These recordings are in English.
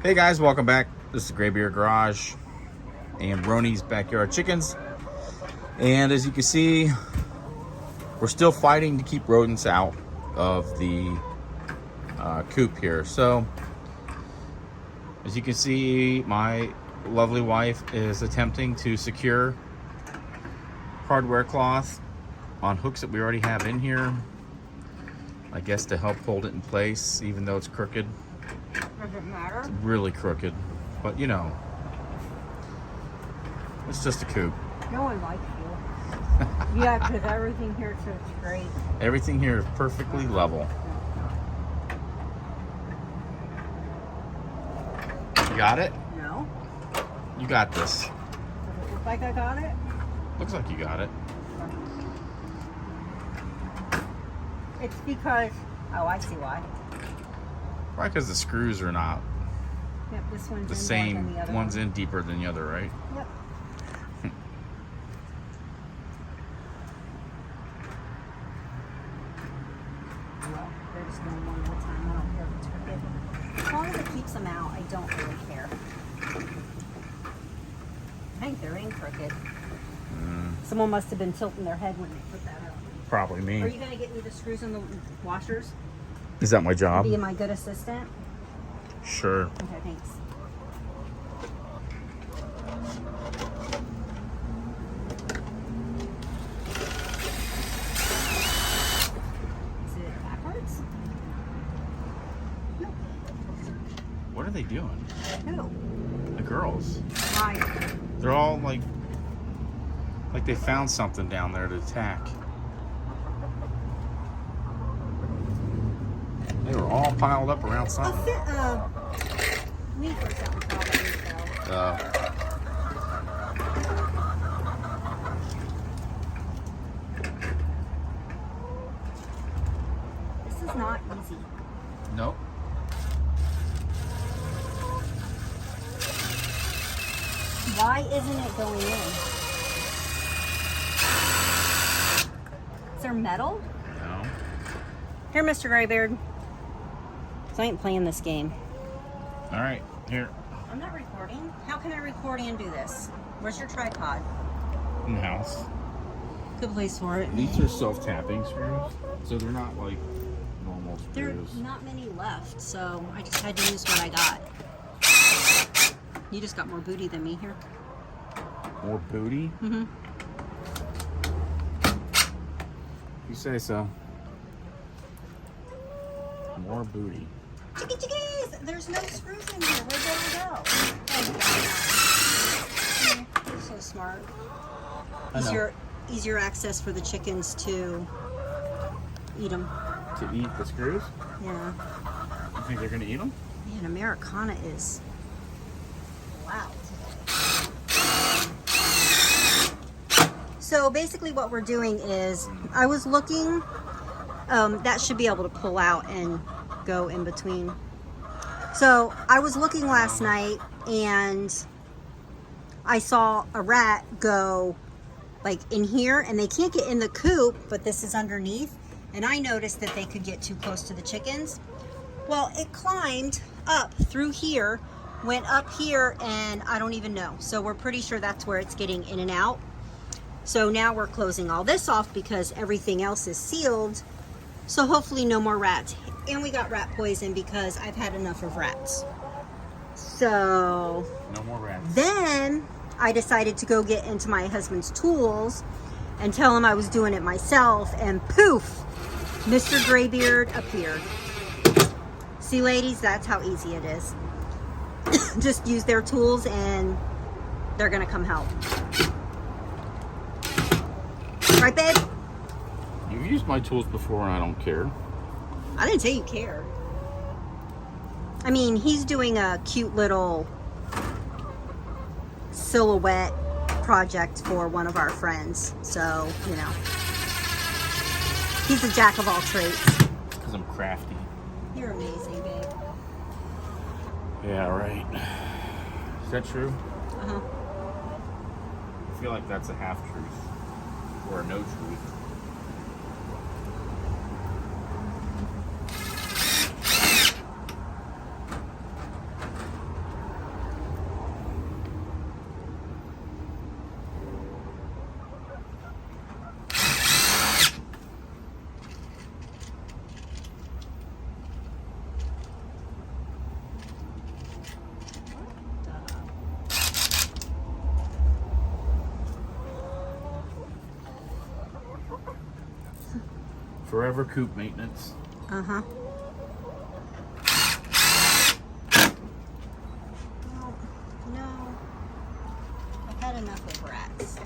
Hey guys, welcome back. This is Graybeard Garage and Roni's Backyard Chickens. And as you can see, we're still fighting to keep rodents out of the coop here. So, as you can see, my lovely wife is attempting to secure hardware cloth on hooks that we already have in here. I guess to help hold it in place, even though it's crooked. Doesn't matter. It's really crooked, but you know, it's just a coop. No one likes you. Yeah, because everything here is so straight. Everything here is perfectly level. You got it? No. You got this. Does it look like I got it? Looks like you got it. It's because, oh, I see why. Right, because the screws are not Yep, this one's the in same. more than the other One's one. in deeper than the other, right? Yep. Well, they're just going one at a time. I don't care if it's crooked. As long as it keeps them out, I don't really care. I think they're in crooked. Someone must have been tilting their head when they put that up. Probably me. Are you going to get me the screws and the washers? Is that my job? Be my good assistant? Sure. Okay, thanks. Is it backwards? No. What are they doing? No. The girls. Right. They're all like they found something down there to attack. They were all piled up around something. Leaf or something probably. So. This is not easy. Nope. Why isn't it going in? Is there metal? No. Here, Mr. Graybeard. So I ain't playing this game. All right, here. I'm not recording. How can I record and do this? Where's your tripod? In the house. Good place for it. These are self-tapping screws, so they're not like normal There's screws. not many left, so I just had to use what I got. You just got more booty than me here. More booty? Mm-hmm. You say so. More booty. Chicky chickies! There's no screws in here. Where'd they go? Oh, you're so smart. I know. Easier access for the chickens to eat them. To eat the screws? Yeah. You think they're gonna eat them? Man, Americana is loud today. So basically what we're doing is, I was looking, that should be able to pull out and go in between. So I was looking last night and I saw a rat go like in here, and they can't get in the coop, but this is underneath. And I noticed that they could get too close to the chickens. Well, it climbed up through here, went up here, and I don't even know. So we're pretty sure that's where it's getting in and out. So now we're closing all this off because everything else is sealed. So hopefully no more rats. And we got rat poison because I've had enough of rats. So No more rats. then I decided to go get into my husband's tools and tell him I was doing it myself, and poof, Mr. Graybeard appeared. See, ladies, that's how easy it is. Just use their tools and they're gonna come help. Right, babe? You've used my tools before and I don't care. I didn't say you cared. I mean, he's doing a cute little silhouette project for one of our friends. So, you know, he's a jack of all trades. Because I'm crafty. You're amazing, babe. Yeah, right. Is that true? Uh-huh. I feel like that's a half truth. Or a no truth. Forever coop maintenance. Uh-huh. No. I've had enough of rats.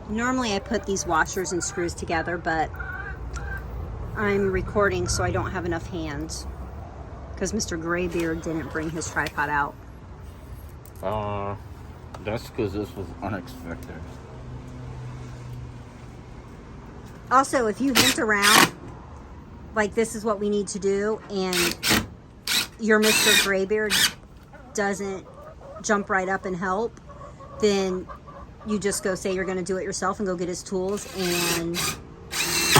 Normally I put these washers and screws together, but I'm recording so I don't have enough hands because Mr. Graybeard didn't bring his tripod out. That's because this was unexpected. Also, if you hint around, like this is what we need to do, and your Mr. Graybeard doesn't jump right up and help, then you just go say you're going to do it yourself and go get his tools, and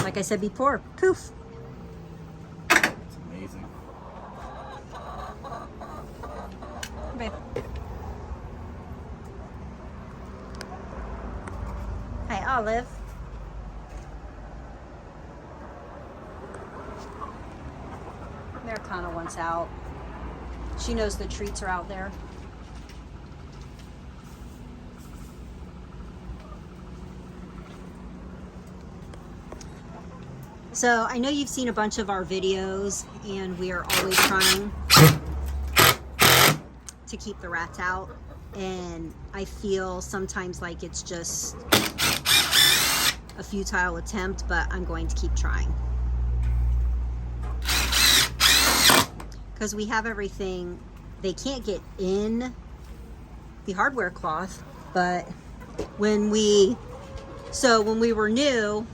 like I said before, poof. It's amazing. Okay. Hi, Olive. Americana wants out. She knows the treats are out there. So I know you've seen a bunch of our videos, and we are always trying to keep the rats out, and I feel sometimes like it's just a futile attempt, but I'm going to keep trying because we have everything. They can't get in the hardware cloth, but when we were new,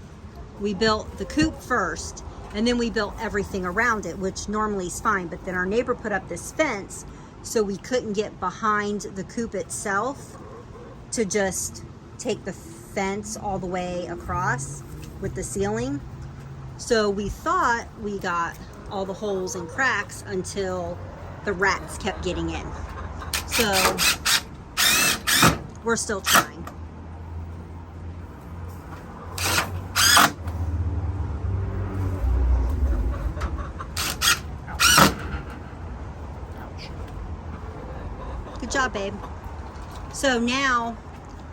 we built the coop first, and then we built everything around it, which normally is fine. But then our neighbor put up this fence, so we couldn't get behind the coop itself to just take the fence all the way across with the ceiling. So we thought we got all the holes and cracks until the rats kept getting in. So we're still trying. Good job, babe. So now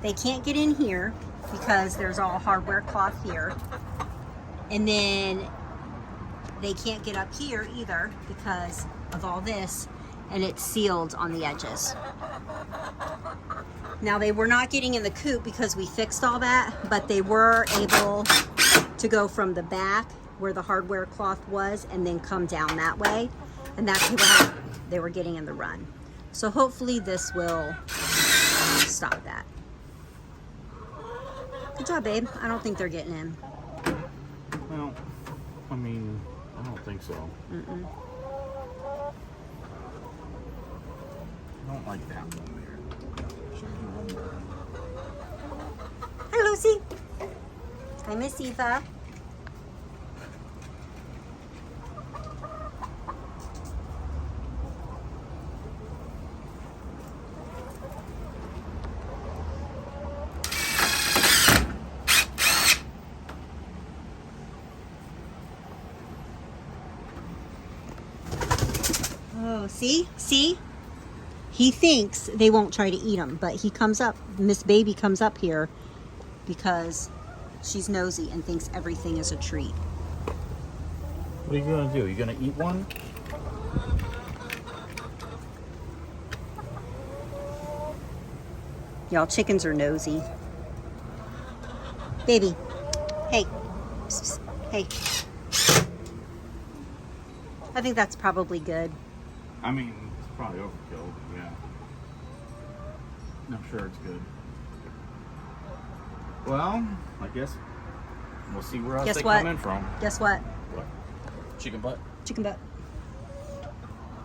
they can't get in here because there's all hardware cloth here. And then they can't get up here either because of all this, and it's sealed on the edges. Now they were not getting in the coop because we fixed all that, but they were able to go from the back where the hardware cloth was and then come down that way. And that's why they were getting in the run. So hopefully this will stop that. Good job, babe. I don't think they're getting in. Well, I mean, I don't think so. Mm-mm. I don't like that one there. Should do one more. Hi, Lucy. Hi, Miss Eva. Oh, see? He thinks they won't try to eat him, but he comes up, Miss Baby comes up here because she's nosy and thinks everything is a treat. What are you gonna do? You gonna eat one? Y'all, chickens are nosy. Baby, hey, psst, psst, hey. I think that's probably good. I mean, it's probably overkill, but yeah. I'm sure it's good. Well, I guess we'll see where else Guess they what? come in from. Guess what? What? Chicken butt? Chicken butt.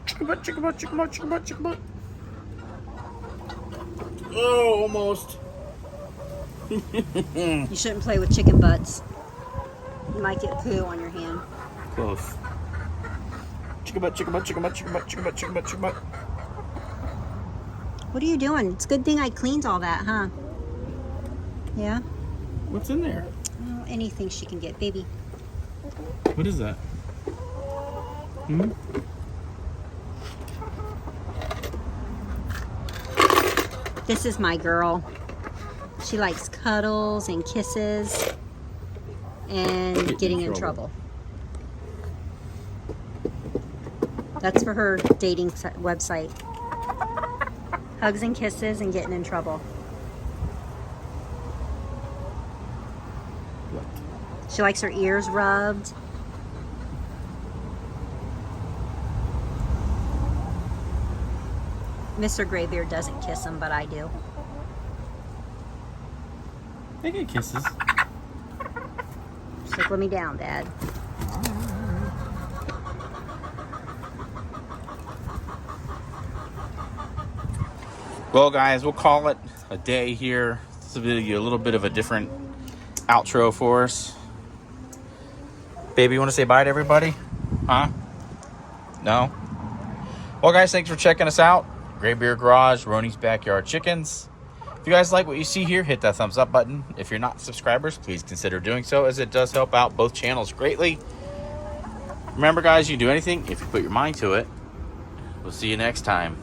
Chicken butt, chicken butt, chicken butt, chicken butt, chicken butt. Oh, almost. You shouldn't play with chicken butts. You might get poo on your hand. Close. Chicken butt, chicken butt, chicken butt, chicken butt, chicken butt, chicken butt, chicken butt. What are you doing? It's a good thing I cleaned all that, huh? Yeah? What's in there? Oh, anything she can get, baby. What is that? Hmm? This is my girl. She likes cuddles and kisses and getting in trouble. That's for her dating website. Hugs and kisses and getting in trouble. She likes her ears rubbed. Mr. Graybeard doesn't kiss him, but I do. They get kisses. She's like, let me down, Dad. Well, guys, we'll call it a day here. This will be a little bit of a different outro for us. Baby, you want to say bye to everybody? Huh? No? Well, guys, thanks for checking us out. Graybeard Garage, Roni's Backyard Chickens. If you guys like what you see here, hit that thumbs up button. If you're not subscribers, please consider doing so, as it does help out both channels greatly. Remember, guys, you can do anything if you put your mind to it. We'll see you next time.